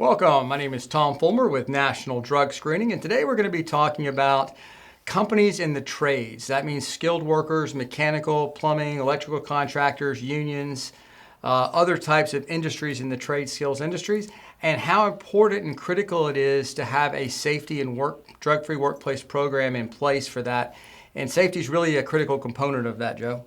Welcome. My name is Tom Fulmer with National Drug Screening, and today we're going to be talking about companies in the trades. That means skilled workers, mechanical, plumbing, electrical contractors, unions, other types of industries in the trade skills industries, and how important and critical it is to have a safety and drug-free workplace program in place for that. And safety is really a critical component of that, Joe.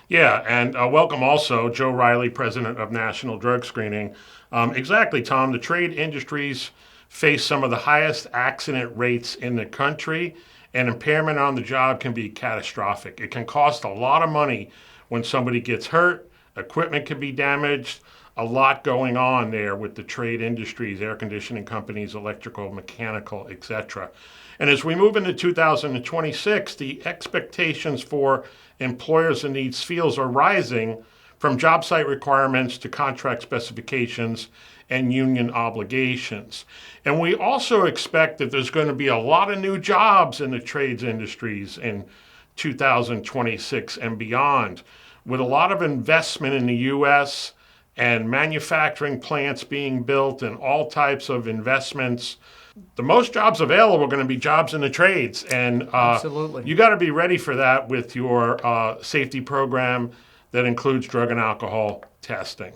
Yeah, and welcome also, Joe Reilly, president of National Drug Screening. Exactly, Tom. The trade industries face some of the highest accident rates in the country, and impairment on the job can be catastrophic. It can cost a lot of money when somebody gets hurt, equipment can be damaged, a lot going on there with the trade industries, air conditioning companies, electrical, mechanical, etc. And as we move into 2026, the expectations for employers in these fields are rising, from job site requirements to contract specifications and union obligations. And we also expect that there's going to be a lot of new jobs in the trades industries in 2026 and beyond, with a lot of investment in the U.S. and manufacturing plants being built and all types of investments. The most jobs available are going to be jobs in the trades, and Absolutely. You got to be ready for that with your safety program that includes drug and alcohol testing.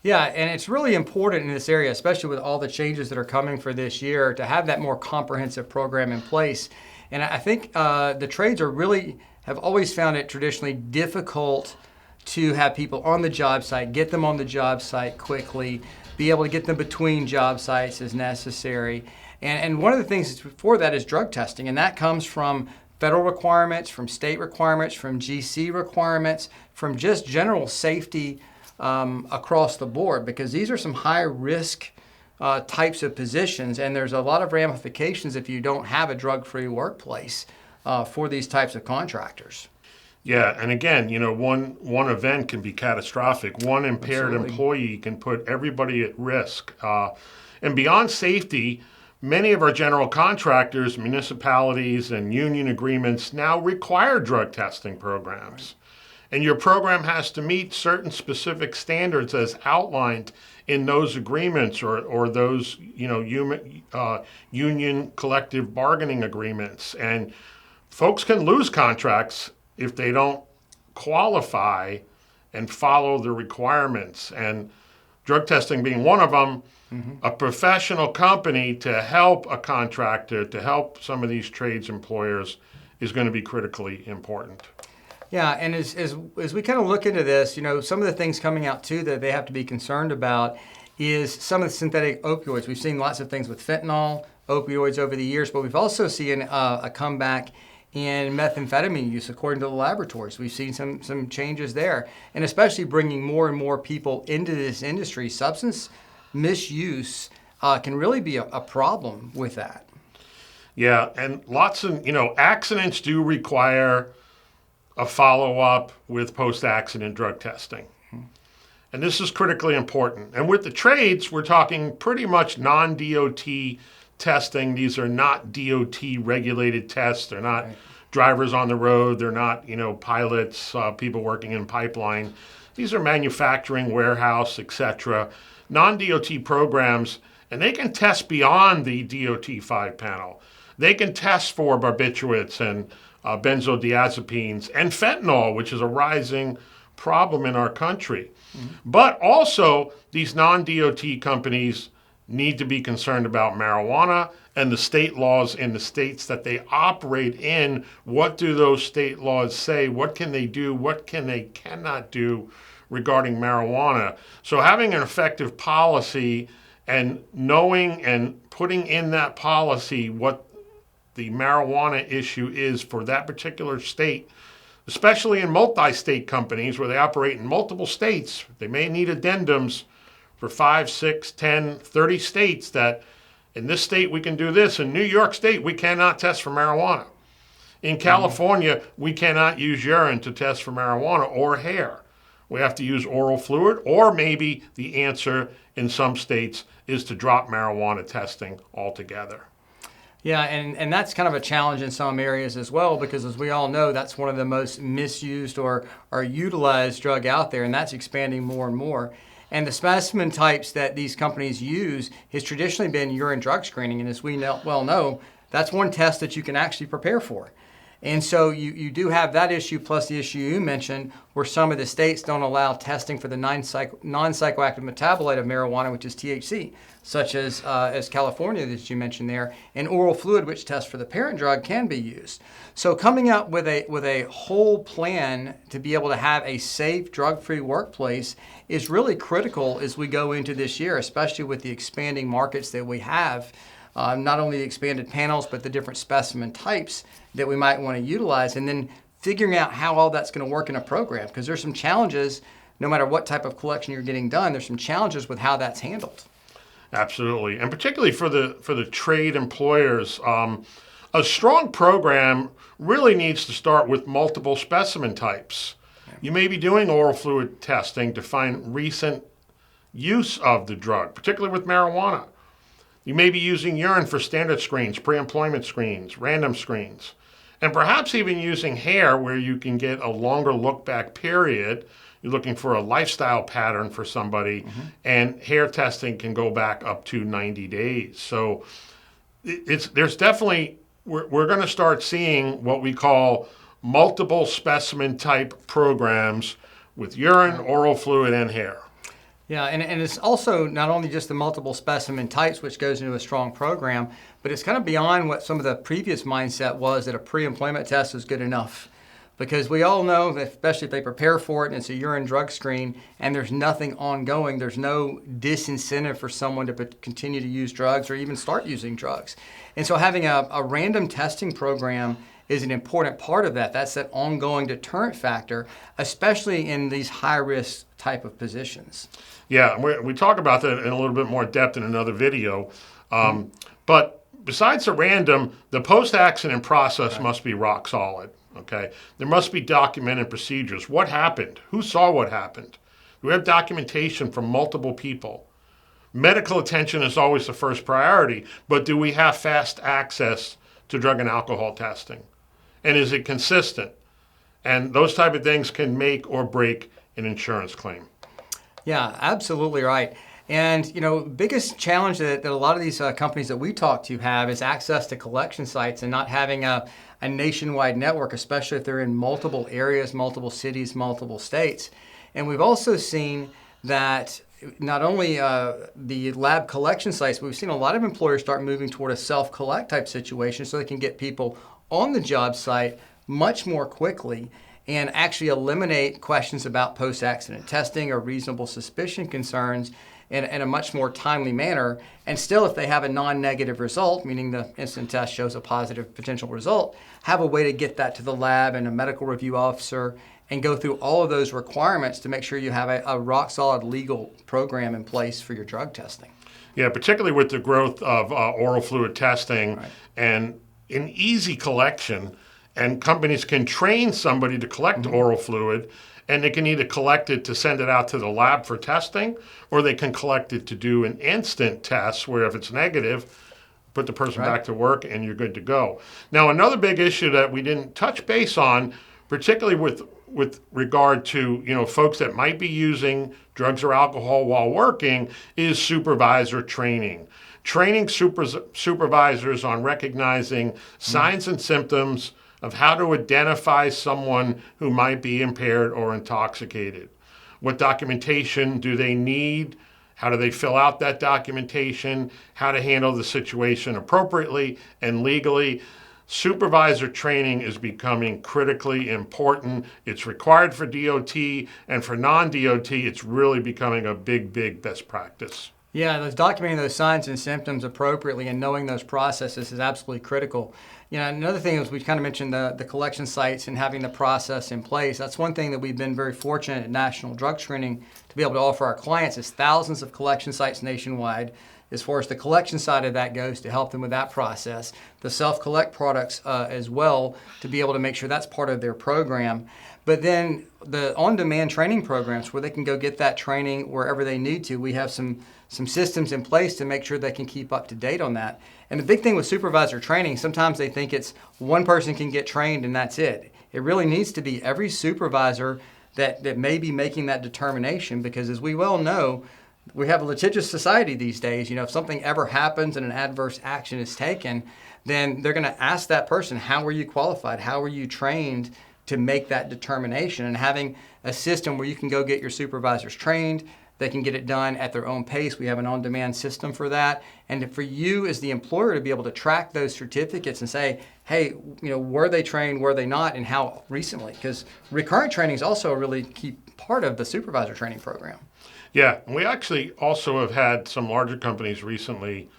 Yeah, and it's really important in this area, especially with all the changes that are coming for this year, to have that more comprehensive program in place. And I think the trades have always found it traditionally difficult to have people on the job site, get them on the job site quickly, be able to get them between job sites as necessary. And one of the things for that is drug testing, and that comes from federal requirements, from state requirements, from GC requirements, from just general safety across the board, because these are some high risk types of positions, and there's a lot of ramifications if you don't have a drug-free workplace for these types of contractors. Yeah, and again, one event can be catastrophic. One impaired Absolutely. employee can put everybody at risk. And beyond safety, many of our general contractors, municipalities, and union agreements now require drug testing programs. Right. And your program has to meet certain specific standards as outlined in those agreements or those union collective bargaining agreements. And folks can lose contracts if they don't qualify and follow the requirements. And drug testing being one of them, a professional company to help a contractor, to help some of these trades employers is going to be critically important. Yeah, and as we kind of look into this, some of the things coming out too that they have to be concerned about is some of the synthetic opioids. We've seen lots of things with fentanyl, opioids over the years, but we've also seen a comeback in methamphetamine use according to the laboratories. We've seen some changes there, and especially bringing more and more people into this industry. Substance misuse can really be a problem with that. Yeah, and lots of, accidents do require a follow-up with post-accident drug testing. And this is critically important. And with the trades, we're talking pretty much non-DOT testing. These are not DOT regulated tests. They're not drivers on the road. They're not, pilots, people working in pipeline. These are manufacturing, warehouse, etc. Non-DOT programs, and they can test beyond the DOT 5 panel. They can test for barbiturates and benzodiazepines and fentanyl, which is a rising problem in our country. But also, these non-DOT companies need to be concerned about marijuana and the state laws in the states that they operate in. What do those state laws say? What can they do? What can they cannot do regarding marijuana? So having an effective policy and knowing and putting in that policy what the marijuana issue is for that particular state, especially in multi-state companies where they operate in multiple states, they may need addendums for 5, 6, 10, 30 states that in this state we can do this. In New York State, we cannot test for marijuana. In California, we cannot use urine to test for marijuana or hair. We have to use oral fluid, or maybe the answer in some states is to drop marijuana testing altogether. Yeah, and that's kind of a challenge in some areas as well, because as we all know, that's one of the most misused or utilized drug out there, and that's expanding more and more. And the specimen types that these companies use has traditionally been urine drug screening. And as we well know, that's one test that you can actually prepare for. And so you do have that issue plus the issue you mentioned where some of the states don't allow testing for the non-psychoactive metabolite of marijuana, which is THC, such as California that you mentioned there, and oral fluid, which tests for the parent drug, can be used. So coming up with a whole plan to be able to have a safe, drug-free workplace is really critical as we go into this year, especially with the expanding markets that we have. Not only the expanded panels, but the different specimen types that we might want to utilize, and then figuring out how all that's going to work in a program. Because there's some challenges, no matter what type of collection you're getting done, there's some challenges with how that's handled. Absolutely, and particularly for the trade employers, a strong program really needs to start with multiple specimen types. You may be doing oral fluid testing to find recent use of the drug, particularly with marijuana. You may be using urine for standard screens, pre-employment screens, random screens, and perhaps even using hair where you can get a longer look-back period. You're looking for a lifestyle pattern for somebody, and hair testing can go back up to 90 days. So there's definitely, we're going to start seeing what we call multiple specimen type programs with urine, oral fluid, and hair. Yeah, and it's also not only just the multiple specimen types, which goes into a strong program, but it's kind of beyond what some of the previous mindset was that a pre-employment test is good enough. Because we all know that, especially if they prepare for it and it's a urine drug screen and there's nothing ongoing, there's no disincentive for someone to continue to use drugs or even start using drugs. And so having a random testing program is an important part of that. That's that ongoing deterrent factor, especially in these high-risk type of positions. Yeah, we talk about that in a little bit more depth in another video. But besides the random, the post-accident process must be rock solid. Okay, there must be documented procedures. What happened? Who saw what happened? Do we have documentation from multiple people? Medical attention is always the first priority, but do we have fast access to drug and alcohol testing? And is it consistent? And those type of things can make or break an insurance claim. Yeah, absolutely right. And, biggest challenge that a lot of these companies that we talk to have is access to collection sites and not having a nationwide network, especially if they're in multiple areas, multiple cities, multiple states. And we've also seen that not only the lab collection sites, but we've seen a lot of employers start moving toward a self-collect type situation so they can get people on the job site much more quickly and actually eliminate questions about post-accident testing or reasonable suspicion concerns in a much more timely manner. And still, if they have a non-negative result, meaning the instant test shows a positive potential result, have a way to get that to the lab and a medical review officer and go through all of those requirements to make sure you have a rock-solid legal program in place for your drug testing. Yeah, particularly with the growth of oral fluid testing and an easy collection, and companies can train somebody to collect oral fluid, and they can either collect it to send it out to the lab for testing, or they can collect it to do an instant test where if it's negative, put the person back to work and you're good to go. Now, another big issue that we didn't touch base on, particularly with regard to folks that might be using drugs or alcohol while working, is supervisor training. Training supervisors on recognizing signs and symptoms of how to identify someone who might be impaired or intoxicated. What documentation do they need? How do they fill out that documentation? How to handle the situation appropriately and legally? Supervisor training is becoming critically important. It's required for DOT, and for non-DOT, it's really becoming a big best practice. Yeah, documenting those signs and symptoms appropriately and knowing those processes is absolutely critical. Another thing is we kind of mentioned the collection sites and having the process in place. That's one thing that we've been very fortunate at National Drug Screening to be able to offer our clients is thousands of collection sites nationwide. As far as the collection side of that goes, to help them with that process, the self-collect products as well, to be able to make sure that's part of their program. But then the on-demand training programs where they can go get that training wherever they need to. We have some systems in place to make sure they can keep up to date on that. And the big thing with supervisor training, sometimes they think it's one person can get trained and that's it. It really needs to be every supervisor that may be making that determination, because as we well know, we have a litigious society these days. If something ever happens and an adverse action is taken, then they're going to ask that person, how were you qualified? How were you trained to make that determination? And having a system where you can go get your supervisors trained, they can get it done at their own pace. We have an on-demand system for that. And for you as the employer to be able to track those certificates and say, hey, were they trained, were they not, and how recently? Because recurrent training is also a really key part of the supervisor training program. Yeah, and we actually also have had some larger companies recently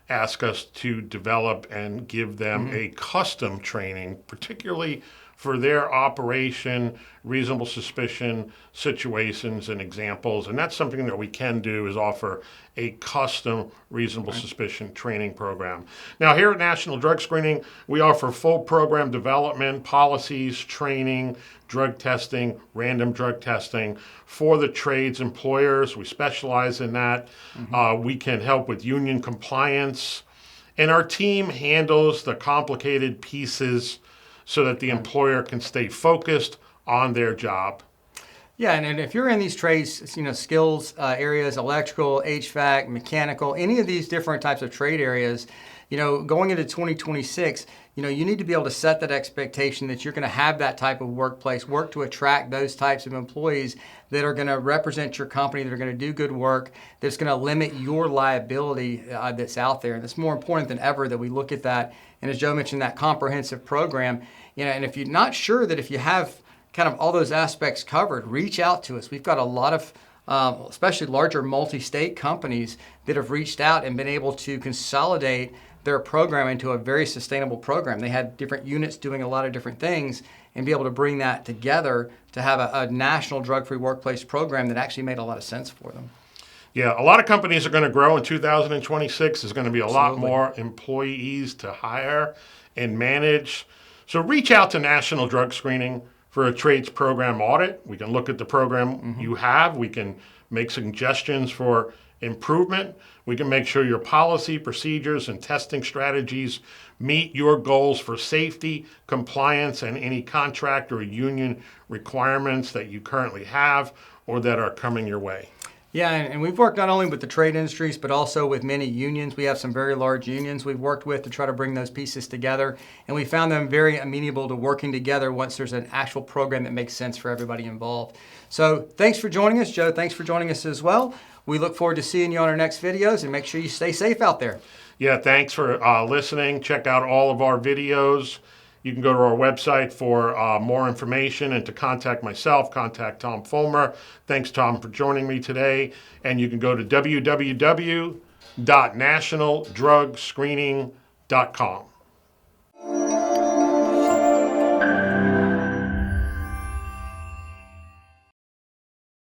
ask us to develop and give them a custom training, particularly for their operation, reasonable suspicion situations and examples. And that's something that we can do, is offer a custom reasonable suspicion training program. Now, here at National Drug Screening, we offer full program development, policies, training, drug testing, random drug testing for the trades employers. We specialize in that. We can help with union compliance. And our team handles the complicated pieces so that the employer can stay focused on their job. Yeah, and if you're in these trades, skills areas, electrical, HVAC, mechanical, any of these different types of trade areas, going into 2026, you need to be able to set that expectation that you're going to have that type of workplace, work to attract those types of employees that are going to represent your company, that are going to do good work, that's going to limit your liability that's out there. And it's more important than ever that we look at that. And as Joe mentioned, that comprehensive program, and if you're not sure that if you have kind of all those aspects covered, reach out to us. We've got a lot of, especially larger multi-state companies that have reached out and been able to consolidate their program into a very sustainable program. They had different units doing a lot of different things, and be able to bring that together to have a national drug-free workplace program that actually made a lot of sense for them. Yeah, a lot of companies are going to grow in 2026. There's going to be a lot Absolutely. more employees to hire and manage. So reach out to National Drug Screening for a trades program audit. We can look at the program you have. We can make suggestions for improvement. We can make sure your policy, procedures, and testing strategies meet your goals for safety, compliance, and any contract or union requirements that you currently have or that are coming your way. Yeah, and we've worked not only with the trade industries, but also with many unions. We have some very large unions we've worked with to try to bring those pieces together. And we found them very amenable to working together once there's an actual program that makes sense for everybody involved. So thanks for joining us, Joe. Thanks for joining us as well. We look forward to seeing you on our next videos, and make sure you stay safe out there. Yeah, thanks for listening. Check out all of our videos. You can go to our website for more information, and to contact myself, contact Tom Fulmer. Thanks, Tom, for joining me today. And you can go to www.nationaldrugscreening.com.